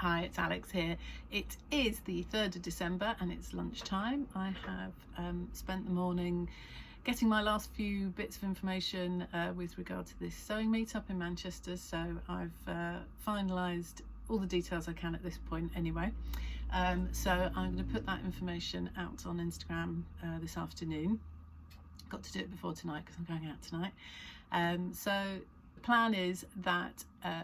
Hi, it's Alex here. It is the 3rd of December and it's lunchtime. I have spent the morning getting my last few bits of information with regard to this sewing meetup in Manchester, so I've finalised all the details I can at this point anyway. So I'm going to put that information out on Instagram this afternoon. Got to do it before tonight because I'm going out tonight. So the plan is that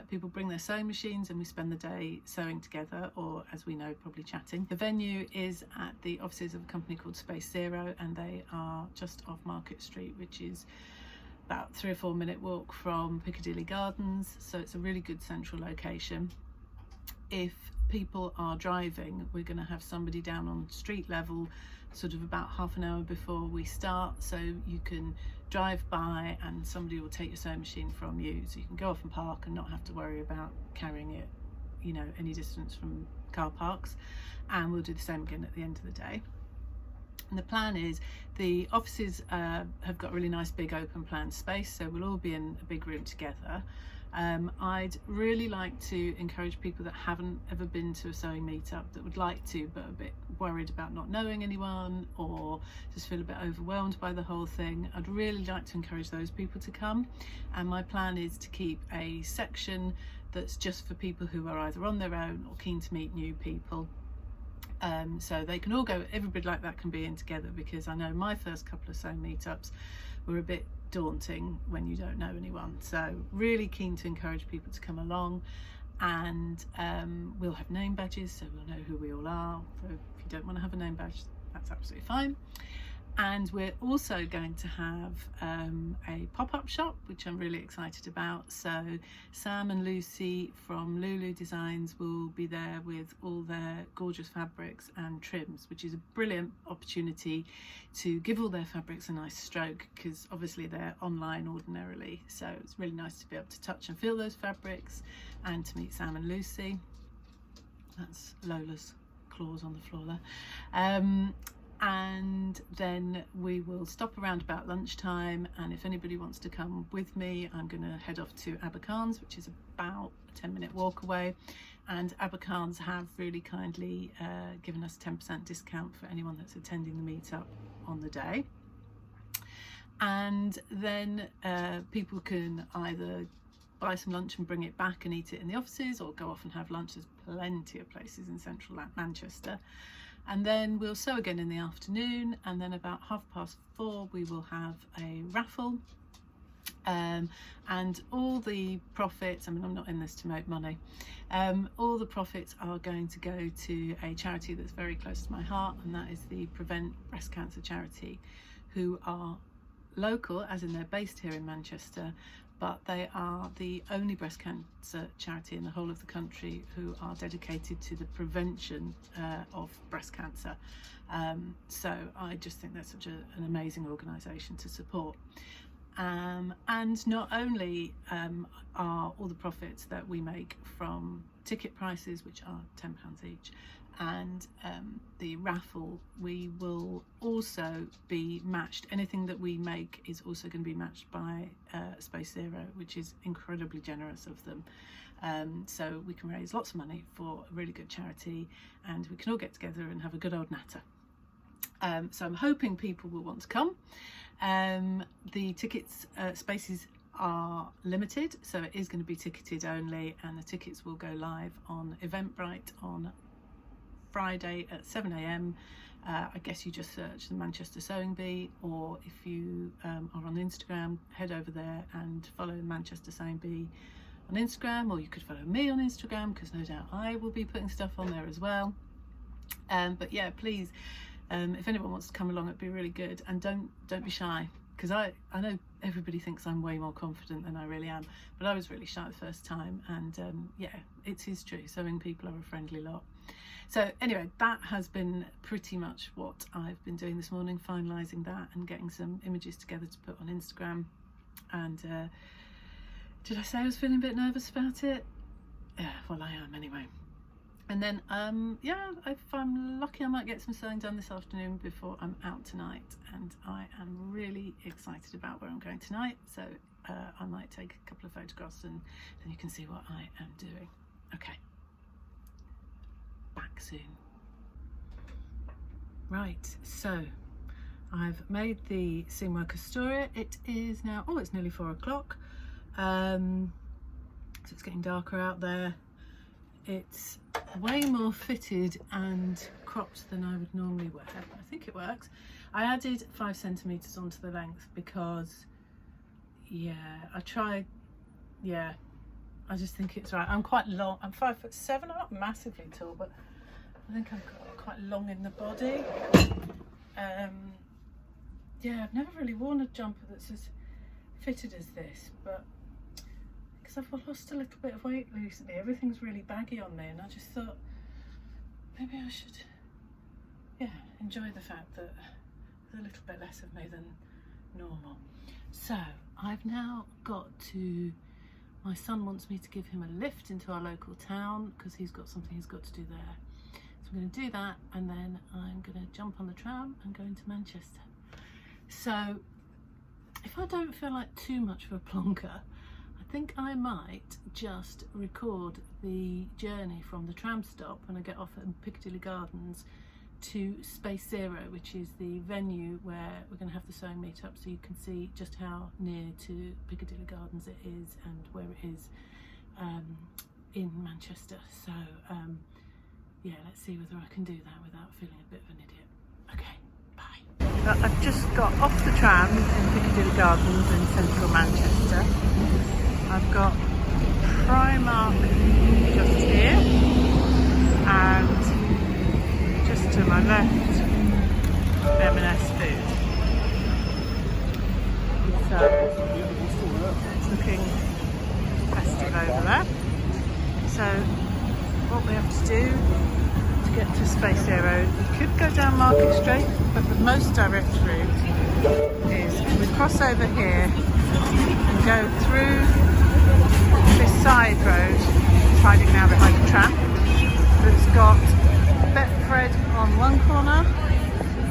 people bring their sewing machines and we spend the day sewing together, or as we know, probably chatting. The venue is at the offices of a company called Space Zero, and they are just off Market Street, which is about 3 or 4 minute walk from Piccadilly Gardens, so it's a really good central location. If people are driving, we're going to have somebody down on street level sort of about half an hour before we start, so you can drive by and somebody will take your sewing machine from you, so you can go off and park and not have to worry about carrying it, you know, any distance from car parks. And we'll do the same again at the end of the day. And the plan is the offices have got a really nice big open plan space, so we'll all be in a big room together. I'd really like to encourage people that haven't ever been to a sewing meetup, that would like to but a bit worried about not knowing anyone or just feel a bit overwhelmed by the whole thing. I'd really like to encourage those people to come, and my plan is to keep a section that's just for people who are either on their own or keen to meet new people. So they can all go, everybody like that can be in together, because I know my first couple of sewing meetups were a bit daunting when you don't know anyone. So really keen to encourage people to come along, and we'll have name badges so we'll know who we all are. So if you don't want to have a name badge, that's absolutely fine. And we're also going to have a pop-up shop, which I'm really excited about. So Sam and Lucy from Lulou Designs will be there with all their gorgeous fabrics and trims, which is a brilliant opportunity to give all their fabrics a nice stroke, because obviously they're online ordinarily. So it's really nice to be able to touch and feel those fabrics and to meet Sam and Lucy. That's Lola's claws on the floor there. And then we will stop around about lunchtime, and if anybody wants to come with me, I'm going to head off to Abakhan's, which is about a 10-minute walk away, and Abakhan's have really kindly given us a 10% discount for anyone that's attending the meetup on the day. And then people can either buy some lunch and bring it back and eat it in the offices, or go off and have lunch. There's plenty of places in central Manchester. And then we'll sew again in the afternoon, and then about 4:30 we will have a raffle, and all the profits, I mean, I'm not in this to make money, all the profits are going to go to a charity that's very close to my heart, and that is the Prevent Breast Cancer charity, who are local, as in they're based here in Manchester, but they are the only breast cancer charity in the whole of the country who are dedicated to the prevention of breast cancer. So I just think they're such an amazing organisation to support. And not only are all the profits that we make from ticket prices, which are £10 each, and the raffle, we will also be matched. Anything that we make is also going to be matched by Space Zero, which is incredibly generous of them. So we can raise lots of money for a really good charity, and we can all get together and have a good old natter. So I'm hoping people will want to come. The tickets spaces are limited, so it is going to be ticketed only, and the tickets will go live on Eventbrite on Friday at 7 AM. I guess you just search the Manchester Sewing Bee, or if you are on Instagram, head over there and follow Manchester Sewing Bee on Instagram, or you could follow me on Instagram, because no doubt I will be putting stuff on there as well. But yeah, please, if anyone wants to come along, it'd be really good, and don't be shy, because I know everybody thinks I'm way more confident than I really am, but I was really shy the first time, and yeah, it is true, sewing people are a friendly lot. So anyway, that has been pretty much what I've been doing this morning, finalising that and getting some images together to put on Instagram. And did I say I was feeling a bit nervous about it? Yeah, well, I am anyway. And then yeah, if I'm lucky I might get some sewing done this afternoon before I'm out tonight, and I am really excited about where I'm going tonight, so I might take a couple of photographs and then you can see what I am doing. Okay. soon. Right, so I've made the Seamwork Astoria. It is now, oh, it's nearly 4 o'clock. So it's getting darker out there. It's way more fitted and cropped than I would normally wear. I think it works. I added 5 centimeters onto the length because, yeah, I just think it's right. I'm quite long. I'm 5'7". I'm not massively tall, but I think I'm quite long in the body. Yeah, I've never really worn a jumper that's as fitted as this, but because I've lost a little bit of weight recently, everything's really baggy on me, and I just thought maybe I should, yeah, enjoy the fact that there's a little bit less of me than normal. So I've now got to, my son wants me to give him a lift into our local town because he's got something he's got to do there. So I'm going to do that, and then I'm going to jump on the tram and go into Manchester. So if I don't feel like too much of a plonker, I think I might just record the journey from the tram stop when I get off at Piccadilly Gardens to Space Zero, which is the venue where we're going to have the sewing meetup, so you can see just how near to Piccadilly Gardens it is and where it is in Manchester. So yeah, let's see whether I can do that without feeling a bit of an idiot. Okay, bye. I've just got off the tram in Piccadilly Gardens in central Manchester. I've got Primark just here, and just to my left, M&S Food. So it's looking festive over there. So what we have to do to get to Space Zero, we could go down Market Street, but the most direct route is we cross over here and go through this side road, it's hiding now behind the tram, that's got Betfred on one corner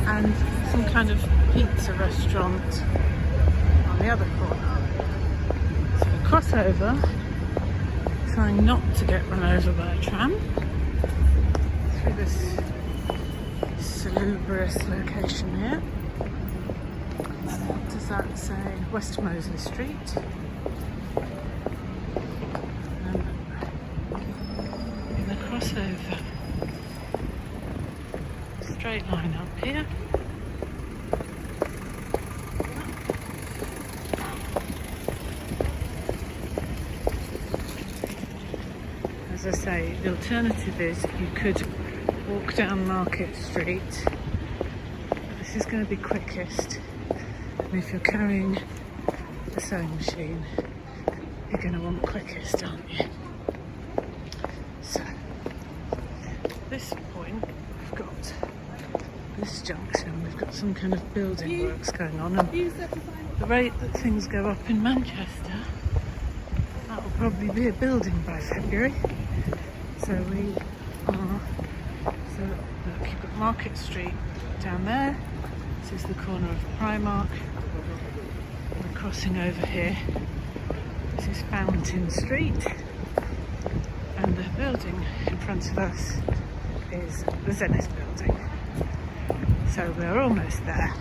and some kind of pizza restaurant on the other corner. So we cross over, trying not to get run over by a tram, through this salubrious location here. What does that say? West Mosley Street. And the crossover, straight line up here. As I say, the alternative is you could walk down Market Street. This is going to be quickest, and if you're carrying a sewing machine, you're going to want quickest, aren't you? So, at this point, we've got this junction, we've got some kind of building works going on, and the rate that things go up in Manchester, that will probably be a building by February. So we are, so look, you've got Market Street down there, this is the corner of Primark, we're crossing over here, this is Fountain Street, and the building in front of us is the Zenith building. So we're almost there,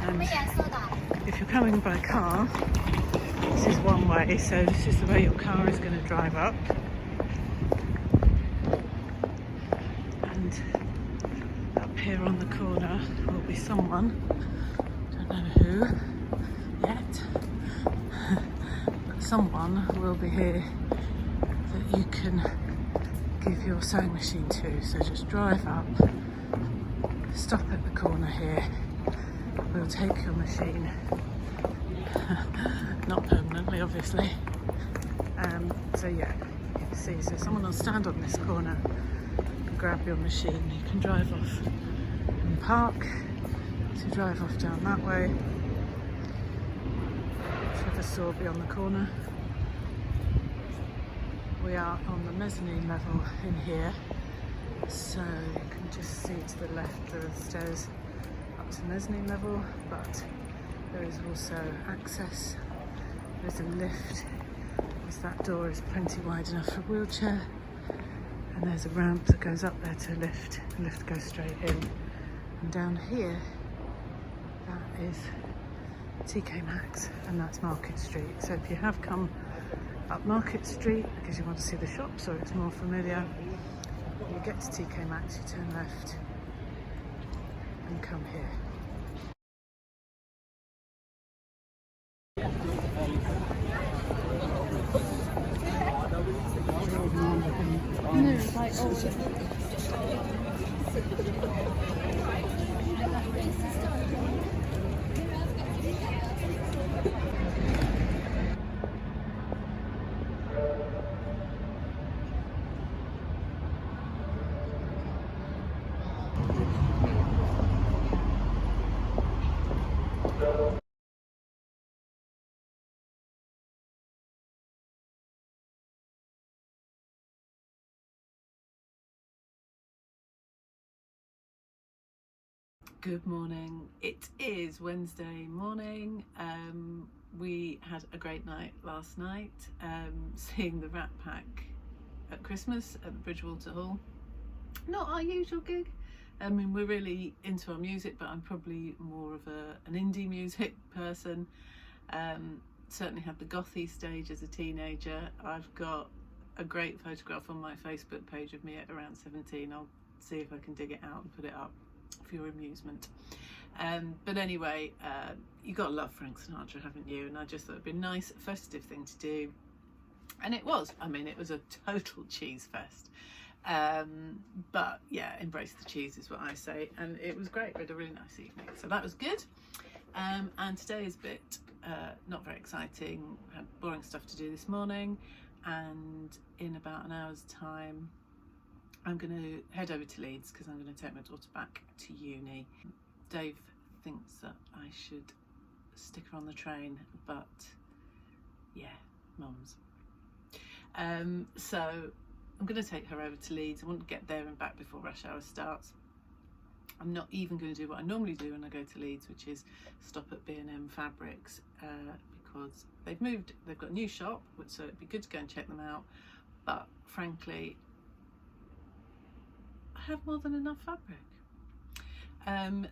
and if you're coming by car, this is one way, so this is the way your car is going to drive up. And up here on the corner will be someone, don't know who yet, but someone will be here that you can give your sewing machine to. So just drive up, stop at the corner here, we'll take your machine. Not permanently, obviously. So yeah, you can see, so someone will stand on this corner and grab your machine. You can drive off and park, so drive off down that way. The store will be on the corner. We are on the mezzanine level in here, so you can just see to the left there are stairs up to the mezzanine level, but there is also access. There's a lift, because that door is plenty wide enough for a wheelchair, And there's a ramp that goes up there to lift. The lift goes straight in. And down here, that is TK Maxx, and that's Market Street. So if you have come up Market Street because you want to see the shops or it's more familiar, you get to TK Maxx, you turn left and come here. Good morning. It is Wednesday morning. We had a great night last night, seeing the Rat Pack at Christmas at the Bridgewater Hall. Not our usual gig. I mean, we're really into our music, but I'm probably more of an indie music person. Certainly had the gothy stage as a teenager. I've got a great photograph on my Facebook page of me at around 17. I'll see if I can dig it out and put it up for your amusement. But anyway, you got to love Frank Sinatra, haven't you? And I just thought it'd be a nice festive thing to do, and it was. I mean, it was a total cheese fest, but yeah, embrace the cheese is what I say, and it was great. We had a really nice evening, so that was good. And today is a bit not very exciting. We had boring stuff to do this morning, and in about an hour's time I'm going to head over to Leeds because I'm going to take my daughter back to uni. Dave thinks that I should stick her on the train, but yeah, mums. So I'm going to take her over to Leeds. I want to get there and back before rush hour starts. I'm not even going to do what I normally do when I go to Leeds, which is stop at B&M Fabrics, because they've moved, they've got a new shop, so it'd be good to go and check them out, but frankly I have more than enough fabric.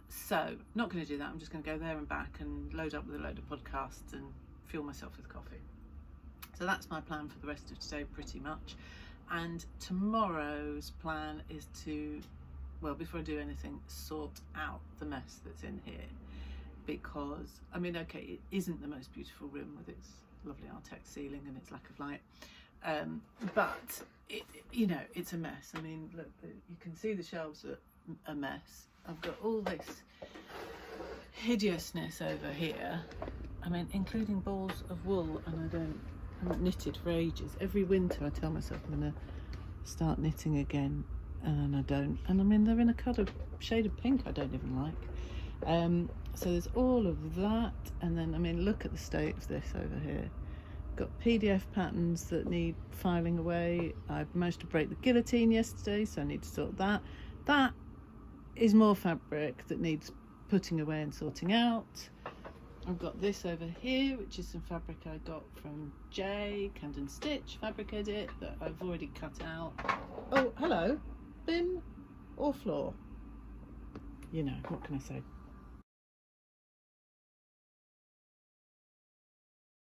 So not going to do that. I'm just going to go there and back and load up with a load of podcasts and fuel myself with coffee. So that's my plan for the rest of today pretty much. And tomorrow's plan is to, well, before I do anything, sort out the mess that's in here, because I mean, okay, it isn't the most beautiful room with its lovely Artex ceiling and its lack of light, but it, you know, it's a mess. I mean, look, you can see the shelves are a mess. I've got all this hideousness over here, I mean, including balls of wool, and I haven't knitted for ages. Every winter I tell myself I'm going to start knitting again, and I don't. And I mean, they're in a colour shade of pink I don't even like. So there's all of that, and then I mean, look at the state of this over here. Got PDF patterns that need filing away. I've managed to break the guillotine yesterday, so I need to sort that. That is more fabric that needs putting away and sorting out. I've got this over here, which is some fabric I got from Jay, Camden Stitch Fabric Edit, that I've already cut out. Oh, hello. Bin or floor? You know, what can I say?